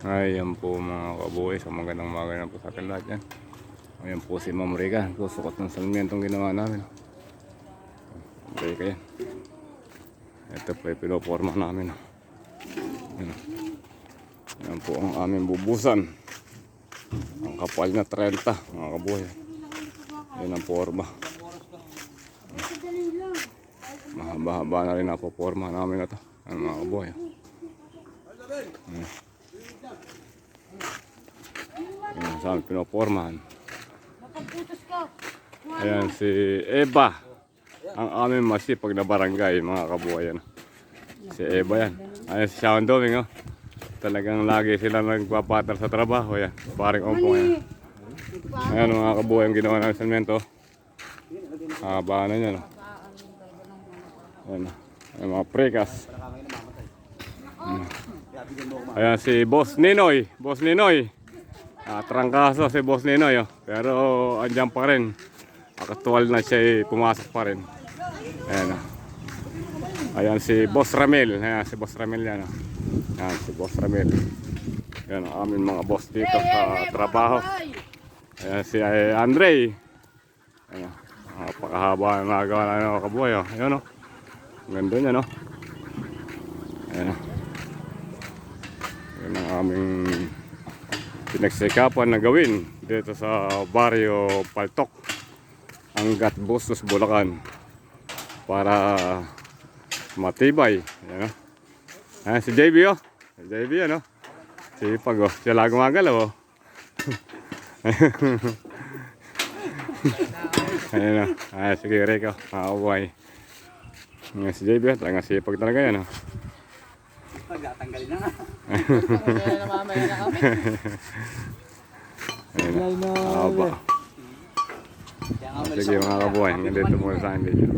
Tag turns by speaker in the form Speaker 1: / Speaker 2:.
Speaker 1: Ayan po mga kabuhay, so magandang umaga na po sa atin lahat yan. Ayan po si Ma'am Rica, susukot ng salmientong ginawa namin. Rica yan. Ito po yung pinoporma namin. Ayan po ang aming bubusan. Ang kapal na 30 mga kabuhay. Ayan ang porma. Mahaba-haba na rin ang porma namin na ito. Ayan mga kabuhay. Ayan sa aming pinopormahan. Ayan si Eva, ang aming masipag na barangay mga kabuhayan. Si Eva yan. Ayan si Shawn Doming, oh. Talagang lagi sila nagpapatal sa trabaho yan. Paring ompong yan. Ayan mga kabuhayan ginawa namin salmento. Haba na yan, oh. Ayan, ayan mga prekas. Ayan si Boss Ninoy. Boss Ninoy. Trangkaso si Boss Ninoy, oh. Pero andyan pa rin. Aktual na siya, pumasok pa rin. Ayan, oh. Ayan si Boss Ramel. Ayan si Boss Ramel yan, oh. Ayan si Boss Ramel. Ayan ang aming mga boss dito sa trabaho. Ayan si Andre. Ayan, napakahaba na nagawa na ng kabuhay, oh. Ayan, oh. Ang ganda niya, no? Ayan, oh. Ayan ang aming pinagsikapan na gawin dito sa baryo Paltok, Angat, Bustos, Bulacan, para matibay. Ayan, ayan si JB, oh. Si JB, ano? Sipag, oh. Siya lang gumagalaw, oh. Ayan, oh. Ayan, sige, Rico. Makabuhay. Ayan si JB, oh. Talagang sipag talaga yan, oh.
Speaker 2: Magtatanggalin na nga.
Speaker 3: Namamaya na kami.
Speaker 1: Ayan na. Aba. Sige mga kabuhay, hanggang dito muna sa akin video.